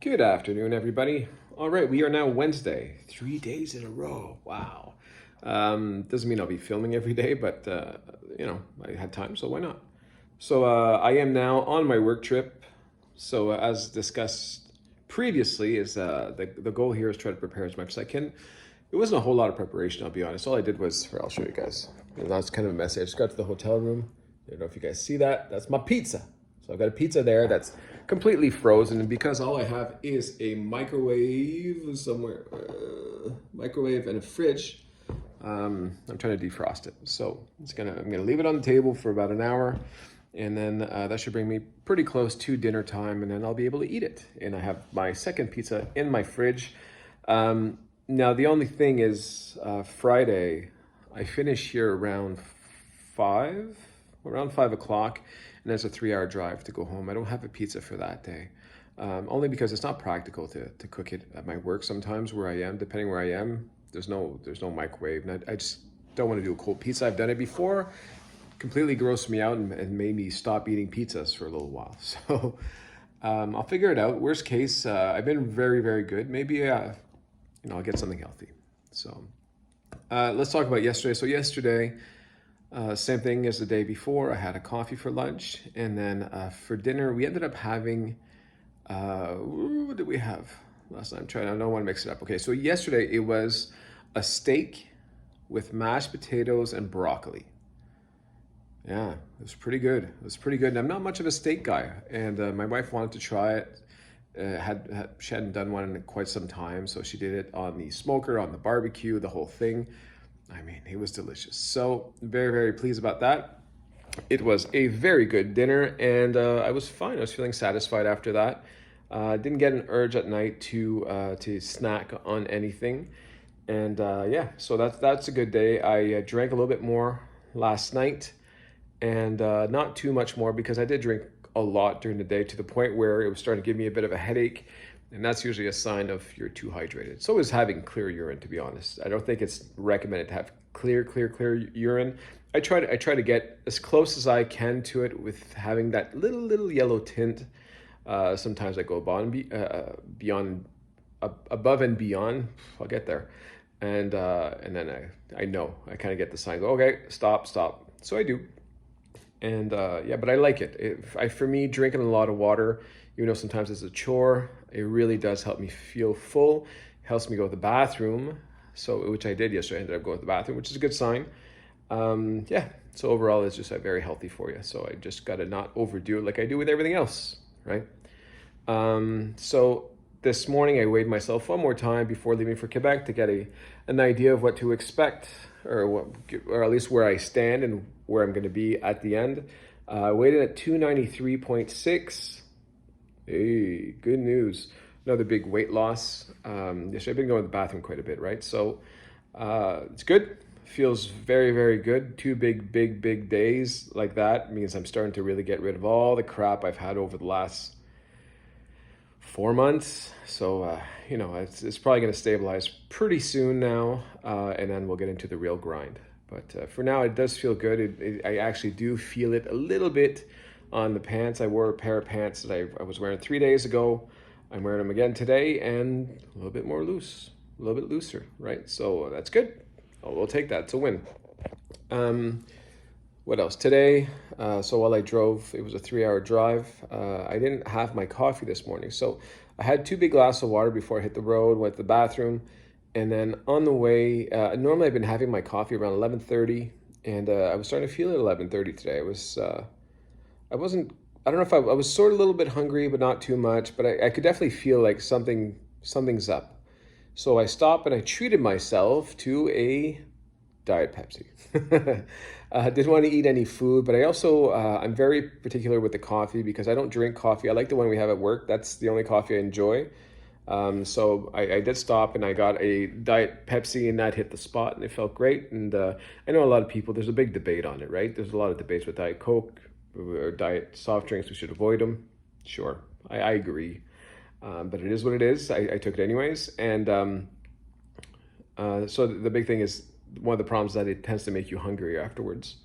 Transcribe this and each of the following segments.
Good afternoon, everybody. All right, we are now Wednesday, 3 days in a row. Wow. Doesn't mean I'll be filming every day, but I had time, so why not? So I am now on my work trip. So as discussed previously, is the goal here is try to prepare as much as I can. It wasn't a whole lot of preparation, I'll be honest. All I did was, I'll show you guys. And that's kind of a messy. I just got to the hotel room. I don't know if you guys see that. That's my pizza. So I've got a pizza there that's completely frozen, and because all I have is a microwave somewhere, microwave and a fridge, I'm trying to defrost it. So I'm gonna leave it on the table for about an hour, and then that should bring me pretty close to dinner time, and then I'll be able to eat it. And I have my second pizza in my fridge. Now the only thing is, Friday, I finish here around 5 o'clock, and there's a 3-hour drive to go home. I don't have a pizza for that day, only because it's not practical to cook it at my work sometimes where I am. Depending where I am, there's no microwave, and I just don't want to do a cold pizza. I've done it before, completely grossed me out and made me stop eating pizzas for a little while. So I'll figure it out. Worst case, I've been very, very good. Maybe I'll get something healthy. So let's talk about yesterday. So yesterday, same thing as the day before. I had a coffee for lunch, and then for dinner we ended up having, what did we have last night? I don't want to mix it up. Okay, so yesterday it was a steak with mashed potatoes and broccoli. Yeah, it was pretty good. It was pretty good. And I'm not much of a steak guy, and my wife wanted to try it. She hadn't done one in quite some time, so she did it on the smoker, on the barbecue, the whole thing. I mean, it was delicious. So very, very pleased about that. It was a very good dinner, and I was fine. I was feeling satisfied after that. Didn't get an urge at night to snack on anything, and yeah, so that's a good day. I drank a little bit more last night, and not too much more because I did drink a lot during the day to the point where it was starting to give me a bit of a headache. And that's usually a sign of you're too hydrated. So is having clear urine, to be honest. I don't think it's recommended to have clear urine. I try to get as close as I can to it with having that little yellow tint. Sometimes I go above and beyond. I'll get there, and then I know I kind of get the sign. Go, okay, stop. So I do, and yeah, but I like it. For me, drinking a lot of water, even though sometimes it's a chore, it really does help me feel full. Helps me go to the bathroom, which I did yesterday. I ended up going to the bathroom, which is a good sign. Yeah, so overall it's just very healthy for you. So I just got to not overdo it like I do with everything else, right? So this morning I weighed myself one more time before leaving for Quebec to get an idea of what to expect, or at least where I stand and where I'm going to be at the end. I weighed in at 293.6. Hey, good news. Another big weight loss. Yesterday I've been going to the bathroom quite a bit, right? So it's good. Feels very, very good. 2 big days like that means I'm starting to really get rid of all the crap I've had over the last 4 months. So, it's probably going to stabilize pretty soon now, and then we'll get into the real grind. But for now, it does feel good. I actually do feel it a little bit on the pants. I wore a pair of pants that I was wearing 3 days ago. I'm wearing them again today, and a little bit more loose, a little bit looser, right? So that's good. We'll take that. It's a win. What else? Today, so while I drove, it was a 3-hour drive. I didn't have my coffee this morning. So I had 2 big glasses of water before I hit the road, went to the bathroom, and then on the way, normally I've been having my coffee around 11:30, and I was starting to feel it at 11:30 today. I don't know if I was sort of a little bit hungry, but not too much, but I could definitely feel like something's up. So I stopped and I treated myself to a Diet Pepsi. Didn't want to eat any food, but I also, I'm very particular with the coffee because I don't drink coffee. I like the one we have at work. That's the only coffee I enjoy. So I did stop and I got a Diet Pepsi, and that hit the spot and it felt great. And I know a lot of people, there's a big debate on it, right? There's a lot of debates with Diet Coke or diet soft drinks. We should avoid them. Sure, I agree. But it is what it is. I took it anyways. And so the big thing is, one of the problems is that it tends to make you hungry afterwards.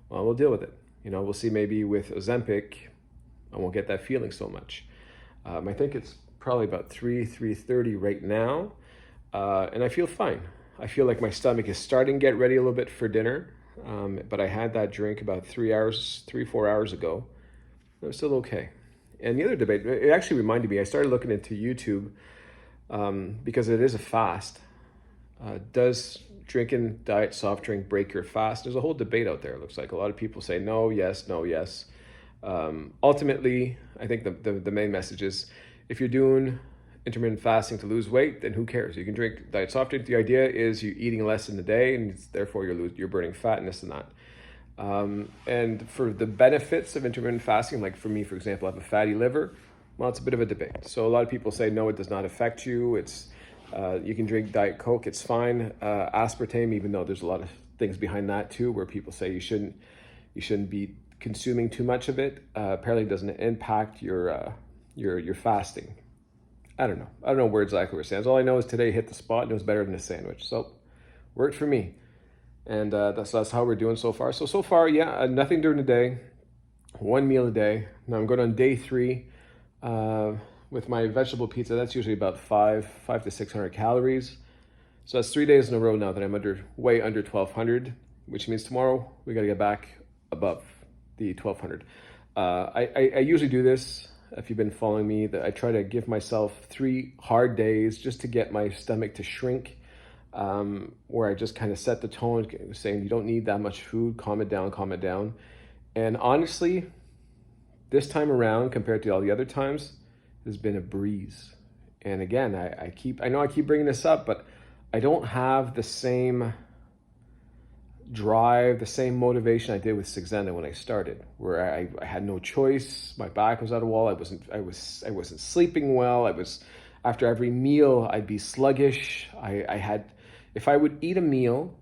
Well, we'll deal with it. We'll see, maybe with Ozempic, I won't get that feeling so much. I think it's probably about 3:30 right now, and I feel fine. I feel like my stomach is starting to get ready a little bit for dinner, but I had that drink about 4 hours ago. I'm still okay. And the other debate, it actually reminded me, I started looking into YouTube because it is a fast. Does drinking diet soft drink break your fast? There's a whole debate out there. It looks like a lot of people say no, yes, no, yes. Ultimately, I think the main message is if you're doing intermittent fasting to lose weight, then who cares? You can drink diet soft drink. The idea is you're eating less in the day, and therefore you're burning fat and this and that. And for the benefits of intermittent fasting, like for me, for example, I have a fatty liver. Well, it's a bit of a debate. So a lot of people say, no, it does not affect you. You can drink Diet Coke, it's fine. Aspartame, even though there's a lot of things behind that too, where people say you shouldn't be consuming too much of it. Apparently, it doesn't impact your fasting. I don't know where exactly where it stands. All I know is today hit the spot and it was better than a sandwich. So worked for me. And that's how we're doing so far. So far, yeah, nothing during the day, one meal a day. Now I'm going on day 3 with my vegetable pizza. That's usually about 500 to 600 calories. So that's 3 days in a row now that I'm way under 1,200, which means tomorrow we got to get back above the 1,200. I usually do this. If you've been following me, that I try to give myself 3 hard days just to get my stomach to shrink. Where I just kind of set the tone, saying you don't need that much food, calm it down. And honestly, this time around, compared to all the other times, has been a breeze. And again, I know I keep bringing this up, but I don't have the same drive, the same motivation I did with Saxenda when I started, where I had no choice. My back was out of wall. I wasn't sleeping well. After every meal, I'd be sluggish. If I would eat a meal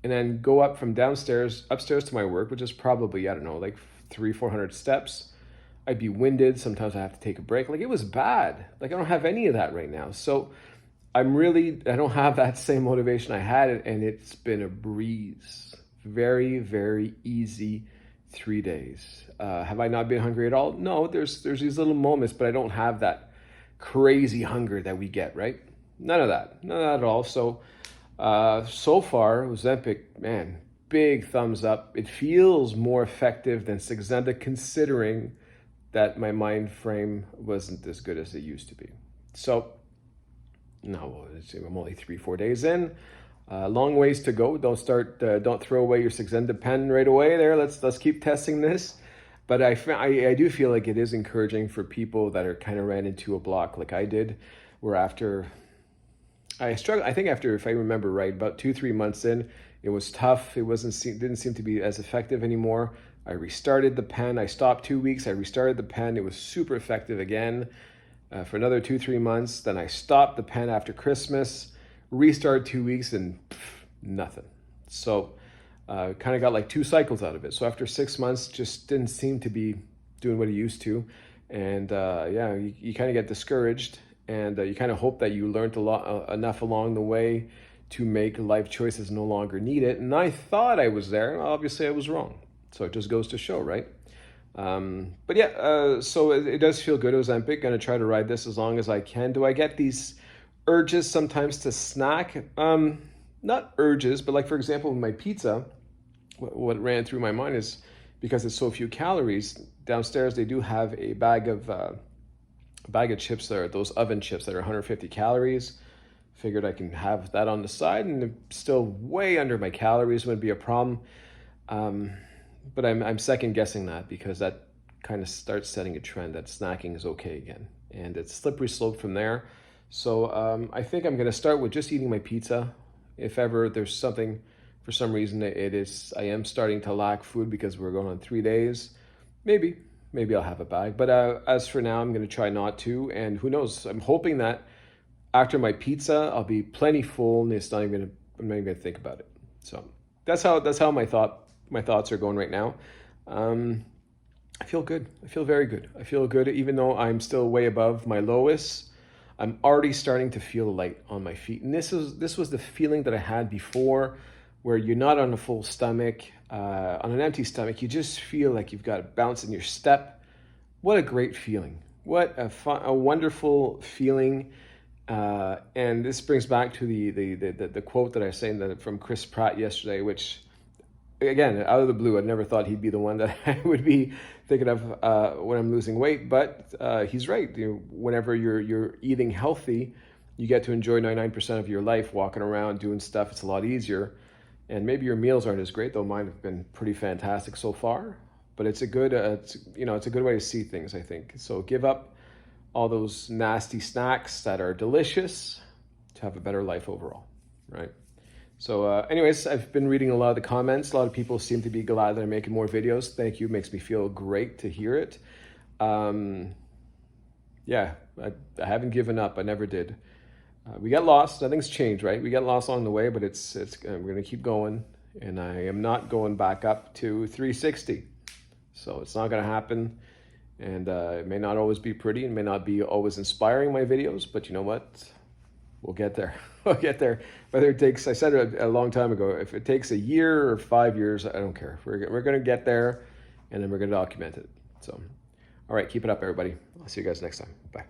and then go up from upstairs to my work, which is probably, I don't know, like 300-400 steps, I'd be winded. Sometimes I have to take a break. Like, it was bad. Like, I don't have any of that right now. So I don't have that same motivation I had, and it's been a breeze. Very, very easy 3 days. Have I not been hungry at all? No, there's these little moments, but I don't have that crazy hunger that we get, right? None of that at all. So far, Ozempic, man, big thumbs up. It feels more effective than Saxenda, considering that my mind frame wasn't as good as it used to be. So no, I'm only 3-4 days in. Long ways to go. Don't throw away your Saxenda pen right away there. Let's keep testing this. But I do feel like it is encouraging for people that are kind of ran into a block like I did, where after I struggled. I think after, if I remember right, about 2-3 months in, it was tough. It didn't seem to be as effective anymore. I restarted the pen. I stopped 2 weeks. I restarted the pen. It was super effective again for another 2-3 months. Then I stopped the pen after Christmas, restarted 2 weeks, and nothing. So kind of got like 2 cycles out of it. So after 6 months, just didn't seem to be doing what it used to. And you kind of get discouraged, and you kind of hope that you learned enough along the way to make life choices no longer need it. And I thought I was there. Obviously, I was wrong. So it just goes to show, right? But yeah, so it does feel good. Ozempic, gonna try to ride this as long as I can. Do I get these urges sometimes to snack? Not urges, but like, for example, with my pizza, what ran through my mind is, because it's so few calories, downstairs they do have a bag of chips there, those oven chips that are 150 calories. Figured I can have that on the side, and still way under my calories wouldn't be a problem. But I'm second guessing that, because that kind of starts setting a trend that snacking is okay again, and it's slippery slope from there. So I think I'm going to start with just eating my pizza. If ever there's something, for some reason, I am starting to lack food because we're going on 3 days, maybe I'll have a bag. But as for now, I'm going to try not to, and who knows? I'm hoping that after my pizza, I'll be plenty full, and I'm not even going to think about it. So that's how my thoughts are going right now. I feel good. I feel very good. I feel good, even though I'm still way above my lowest. I'm already starting to feel light on my feet. And this was the feeling that I had before, where you're not on a full stomach. On an empty stomach, you just feel like you've got a bounce in your step. What a great feeling. What a wonderful feeling. And this brings back to the quote that I said from Chris Pratt yesterday, which, again, out of the blue, I never thought he'd be the one that I would be thinking of when I'm losing weight. But he's right. Whenever you're eating healthy, you get to enjoy 99% of your life walking around doing stuff. It's a lot easier. And maybe your meals aren't as great, though mine have been pretty fantastic so far. But it's a good, it's a good way to see things, I think. So give up all those nasty snacks that are delicious to have a better life overall, right? So anyways, I've been reading a lot of the comments. A lot of people seem to be glad that I'm making more videos. Thank you. It makes me feel great to hear it. Yeah, I haven't given up. I never did. We got lost. Nothing's changed, right? We got lost along the way, but we're going to keep going. And I am not going back up to 360. So it's not going to happen. And it may not always be pretty. It may not be always inspiring, my videos. But you know what? We'll get there. We'll get there. Whether it takes, I said it a long time ago, if it takes a year or 5 years, I don't care. We're going to get there, and then we're going to document it. So, all right, keep it up, everybody. I'll see you guys next time. Bye.